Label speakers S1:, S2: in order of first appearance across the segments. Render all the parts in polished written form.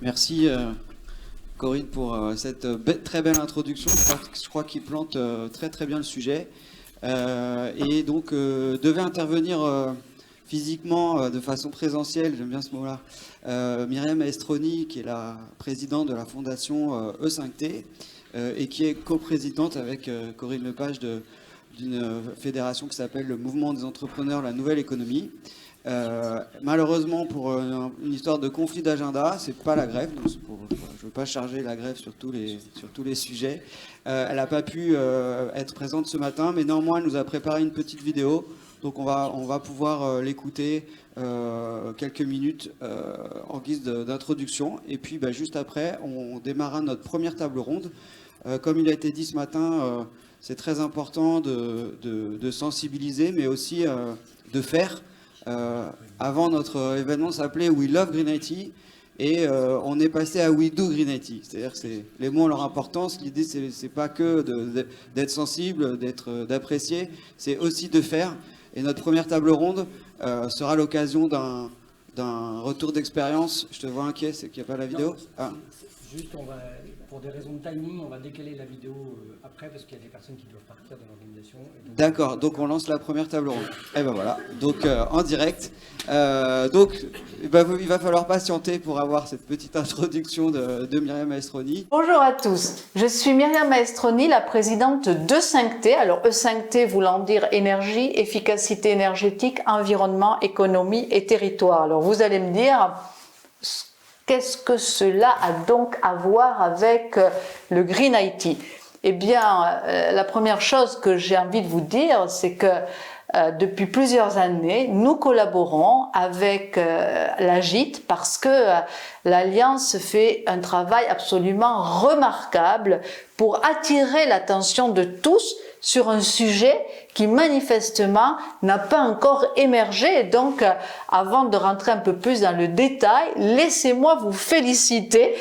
S1: Merci Corinne pour cette très belle introduction. Je crois qu'il plante très très bien le sujet. Et donc devait intervenir physiquement de façon présentielle, j'aime bien ce mot-là, Myriam Maestroni, qui est la présidente de la fondation E5T et qui est coprésidente avec Corinne Lepage d'une fédération qui s'appelle le Mouvement des entrepreneurs, la nouvelle économie. Malheureusement, pour une histoire de conflit d'agenda, c'est pas la grève, donc je ne veux pas charger la grève sur tous les sujets. Elle n'a pas pu être présente ce matin, mais néanmoins, elle nous a préparé une petite vidéo, donc on va pouvoir l'écouter quelques minutes en guise d'introduction. Et puis, juste après, on démarrera notre première table ronde. Comme il a été dit ce matin, c'est très important de sensibiliser, mais aussi de faire. Avant, notre événement s'appelait We Love Green IT et on est passé à We Do Green IT. C'est-à-dire que les mots ont leur importance. L'idée, c'est pas que d'être sensible, d'apprécier, c'est aussi de faire. Et notre première table ronde sera l'occasion d'un retour d'expérience. Je te vois inquiet, c'est qu'il n'y a pas la vidéo.
S2: Juste, pour des raisons de timing, on va décaler la vidéo après parce qu'il y a des personnes qui doivent partir de l'organisation.
S1: D'accord, donc on lance la première table ronde. Et ben voilà, donc en direct. Donc il va falloir patienter pour avoir cette petite introduction de Myriam Maestroni.
S3: Bonjour à tous, je suis Myriam Maestroni, la présidente d'E5T. Alors E5T voulant dire énergie, efficacité énergétique, environnement, économie et territoire. Alors vous allez me dire, qu'est-ce que cela a donc à voir avec le Green IT? Eh bien, la première chose que j'ai envie de vous dire, c'est que depuis plusieurs années, nous collaborons avec l'AGIT parce que l'Alliance fait un travail absolument remarquable pour attirer l'attention de tous sur un sujet qui manifestement n'a pas encore émergé. Et donc, avant de rentrer un peu plus dans le détail, laissez-moi vous féliciter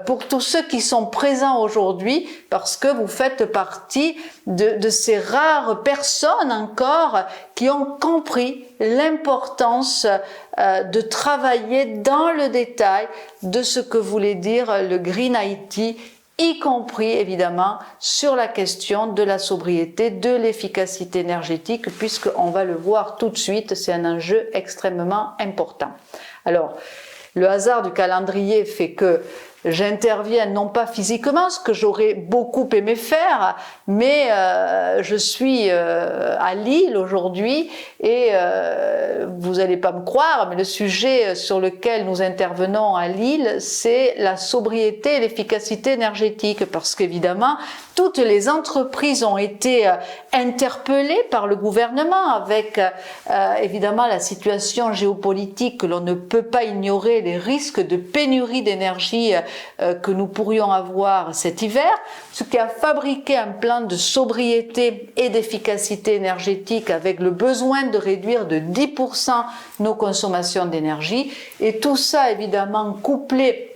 S3: pour tous ceux qui sont présents aujourd'hui, parce que vous faites partie de ces rares personnes encore qui ont compris l'importance de travailler dans le détail de ce que voulait dire le Green IT, y compris évidemment sur la question de la sobriété, de l'efficacité énergétique, puisqu'on va le voir tout de suite, c'est un enjeu extrêmement important. Alors, le hasard du calendrier fait que j'interviens non pas physiquement, ce que j'aurais beaucoup aimé faire, mais je suis à Lille aujourd'hui et vous n'allez pas me croire, mais le sujet sur lequel nous intervenons à Lille, c'est la sobriété et l'efficacité énergétique, parce qu'évidemment, toutes les entreprises ont été interpellées par le gouvernement avec évidemment la situation géopolitique que l'on ne peut pas ignorer, les risques de pénurie d'énergie que nous pourrions avoir cet hiver, ce qui a fabriqué un plan de sobriété et d'efficacité énergétique avec le besoin de réduire de 10% nos consommations d'énergie, et tout ça évidemment couplé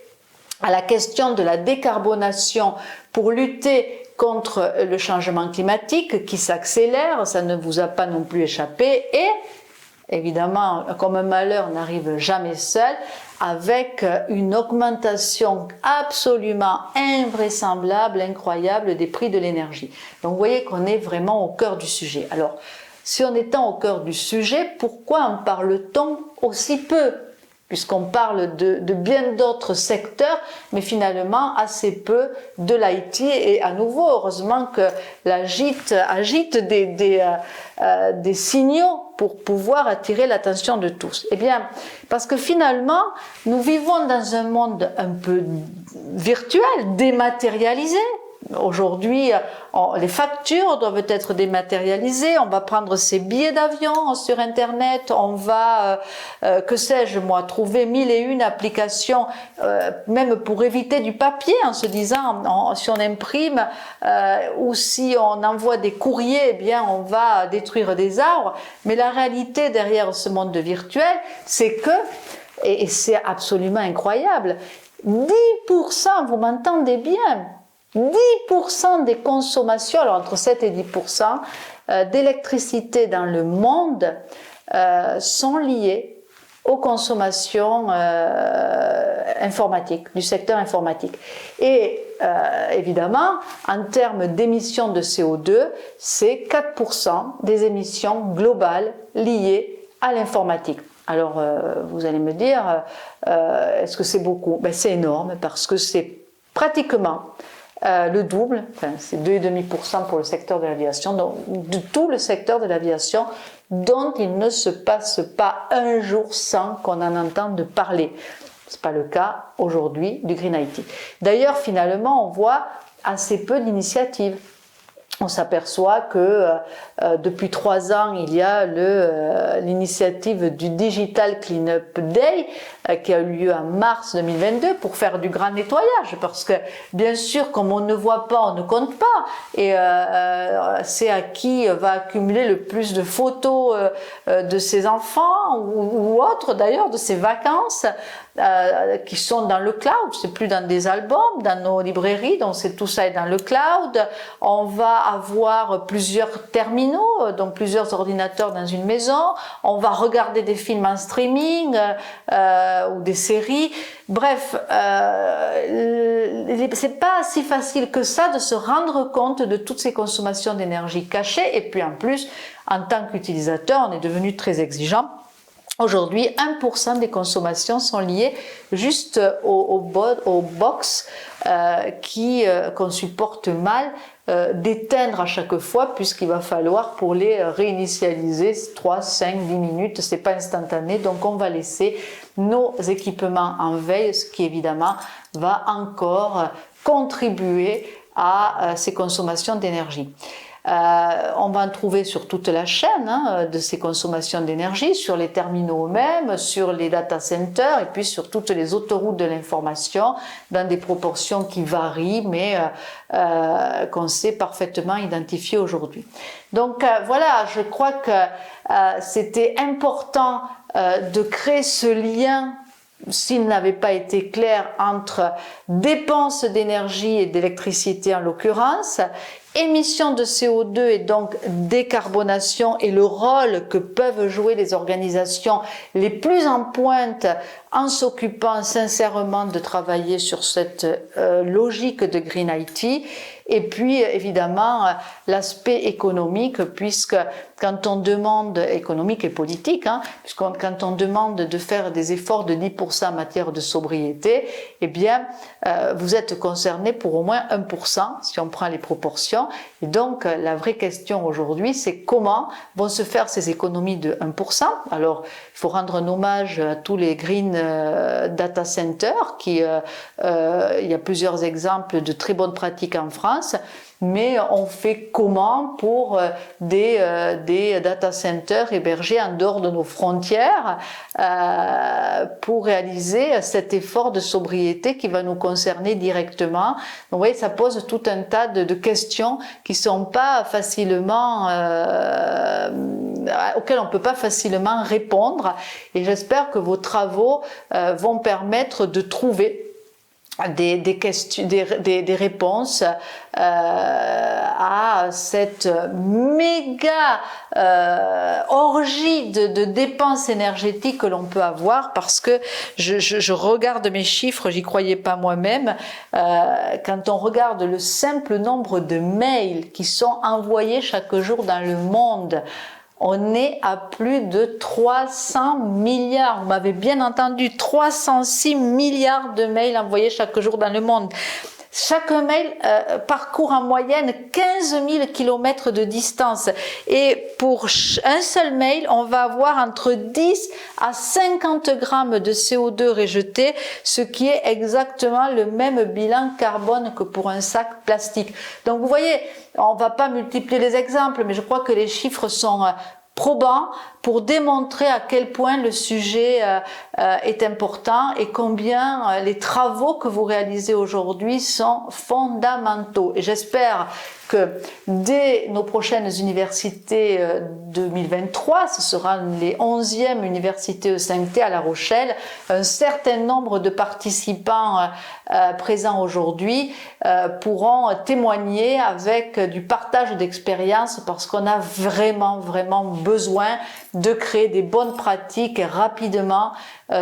S3: à la question de la décarbonation pour lutter contre le changement climatique qui s'accélère, ça ne vous a pas non plus échappé, et évidemment, comme un malheur n'arrive jamais seul, avec une augmentation absolument invraisemblable, incroyable des prix de l'énergie. Donc vous voyez qu'on est vraiment au cœur du sujet. Alors, si on étant au cœur du sujet, pourquoi en parle-t-on aussi peu ? Puisqu'on parle de bien d'autres secteurs, mais finalement assez peu de l'IT. Et à nouveau, heureusement que l'AGIT agite des signaux pour pouvoir attirer l'attention de tous. Eh bien, parce que finalement, nous vivons dans un monde un peu virtuel, dématérialisé. Aujourd'hui, les factures doivent être dématérialisées, on va prendre ses billets d'avion sur Internet, on va, que sais-je moi, trouver 1001 applications, même pour éviter du papier, en se disant, si on imprime ou si on envoie des courriers, eh bien on va détruire des arbres. Mais la réalité derrière ce monde virtuel, c'est que, et c'est absolument incroyable, 10%, vous m'entendez bien, 10% des consommations, alors entre 7 et 10% d'électricité dans le monde sont liées aux consommations informatiques, du secteur informatique. Et évidemment, en termes d'émissions de CO2, c'est 4% des émissions globales liées à l'informatique. Alors, vous allez me dire, est-ce que c'est beaucoup? Ben, c'est énorme parce que c'est pratiquement le double, enfin, c'est 2,5% pour le secteur de l'aviation, donc de tout le secteur de l'aviation dont il ne se passe pas un jour sans qu'on en entende parler. Ce n'est pas le cas aujourd'hui du Green IT. D'ailleurs, finalement, on voit assez peu d'initiatives. On s'aperçoit que depuis 3 ans, il y a l'initiative du Digital Cleanup Day qui a eu lieu en mars 2022 pour faire du grand nettoyage. Parce que, bien sûr, comme on ne voit pas, on ne compte pas. Et c'est à qui va accumuler le plus de photos de ses enfants ou autres, d'ailleurs, de ses vacances qui sont dans le cloud. C'est plus dans des albums, dans nos librairies. Donc, tout ça est dans le cloud. On va avoir plusieurs terminaux, donc plusieurs ordinateurs dans une maison. On va regarder des films en streaming ou des séries. Bref, c'est pas si facile que ça de se rendre compte de toutes ces consommations d'énergie cachées. Et puis en plus, en tant qu'utilisateur, on est devenu très exigeant. Aujourd'hui, 1% des consommations sont liées juste aux box qu'on supporte mal d'éteindre à chaque fois, puisqu'il va falloir pour les réinitialiser 3, 5, 10 minutes, c'est pas instantané, donc on va laisser nos équipements en veille, ce qui évidemment va encore contribuer à ces consommations d'énergie. On va en trouver sur toute la chaîne de ces consommations d'énergie, sur les terminaux eux-mêmes, sur les data centers et puis sur toutes les autoroutes de l'information dans des proportions qui varient mais qu'on sait parfaitement identifier aujourd'hui. Donc voilà, je crois que c'était important de créer ce lien, s'il n'avait pas été clair, entre dépenses d'énergie et d'électricité en l'occurrence, émissions de CO2 et donc décarbonation et le rôle que peuvent jouer les organisations les plus en pointe en s'occupant sincèrement de travailler sur cette logique de Green IT. Et puis évidemment l'aspect économique, puisque quand on demande, économique et politique, puisque quand on demande de faire des efforts de 10% en matière de sobriété, eh bien vous êtes concerné pour au moins 1% si on prend les proportions. Et donc la vraie question aujourd'hui, c'est comment vont se faire ces économies de 1%. Alors il faut rendre un hommage à tous les green data centers, il y a plusieurs exemples de très bonnes pratiques en France, mais on fait comment pour des data centers hébergés en dehors de nos frontières pour réaliser cet effort de sobriété qui va nous concerner directement. Donc vous voyez, ça pose tout un tas de questions qui sont pas facilement auxquelles on peut pas facilement répondre, et j'espère que vos travaux vont permettre de trouver des questions, des réponses à cette méga orgie de dépenses énergétiques que l'on peut avoir, parce que je regarde mes chiffres, j'y croyais pas moi-même, quand on regarde le simple nombre de mails qui sont envoyés chaque jour dans le monde. On est à plus de 300 milliards, vous m'avez bien entendu, 306 milliards de mails envoyés chaque jour dans le monde. Chaque mail parcourt en moyenne 15 000 km de distance, et pour un seul mail, on va avoir entre 10 à 50 grammes de CO2 rejetés, ce qui est exactement le même bilan carbone que pour un sac plastique. Donc vous voyez, on ne va pas multiplier les exemples, mais je crois que les chiffres sont probants pour démontrer à quel point le sujet est important et combien les travaux que vous réalisez aujourd'hui sont fondamentaux. Et j'espère que dès nos prochaines universités 2023, ce sera les 11e universités E5T à La Rochelle, un certain nombre de participants présents aujourd'hui pourront témoigner avec du partage d'expérience, parce qu'on a vraiment besoin de créer des bonnes pratiques rapidement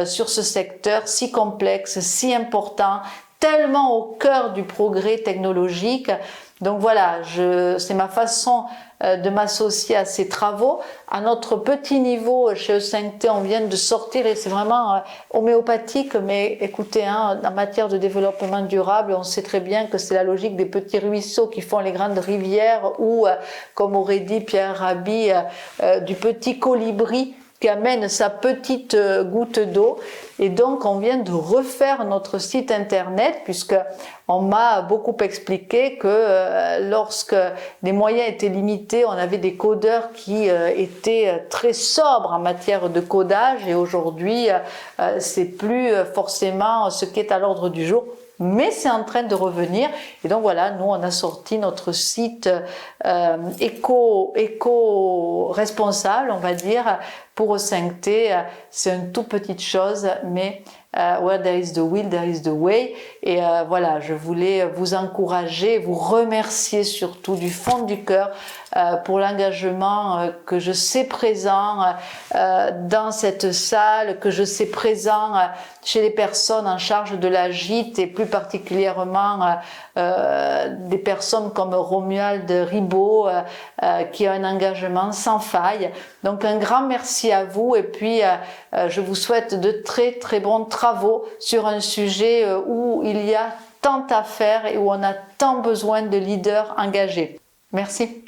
S3: sur ce secteur si complexe, si important, tellement au cœur du progrès technologique. Donc voilà, c'est ma façon de m'associer à ces travaux. À notre petit niveau, chez E5T, on vient de sortir, et c'est vraiment homéopathique, mais écoutez, en matière de développement durable, on sait très bien que c'est la logique des petits ruisseaux qui font les grandes rivières, ou, comme aurait dit Pierre Rabhi, du petit colibri qui amène sa petite goutte d'eau. Et donc on vient de refaire notre site internet, puisque on m'a beaucoup expliqué que lorsque les moyens étaient limités, on avait des codeurs qui étaient très sobres en matière de codage, et aujourd'hui c'est plus forcément ce qui est à l'ordre du jour. Mais c'est en train de revenir, et donc voilà, nous on a sorti notre site éco-responsable, on va dire, pour E5T. C'est une toute petite chose, mais where there is the will, there is the way. Et voilà, je voulais vous encourager, vous remercier surtout du fond du cœur pour l'engagement que je sais présent dans cette salle, que je sais présent chez les personnes en charge de la gîte, et plus particulièrement des personnes comme Romuald Ribot qui a un engagement sans faille. Donc un grand merci à vous, et puis je vous souhaite de très très bons travaux sur un sujet où il y a tant à faire et où on a tant besoin de leaders engagés. Merci.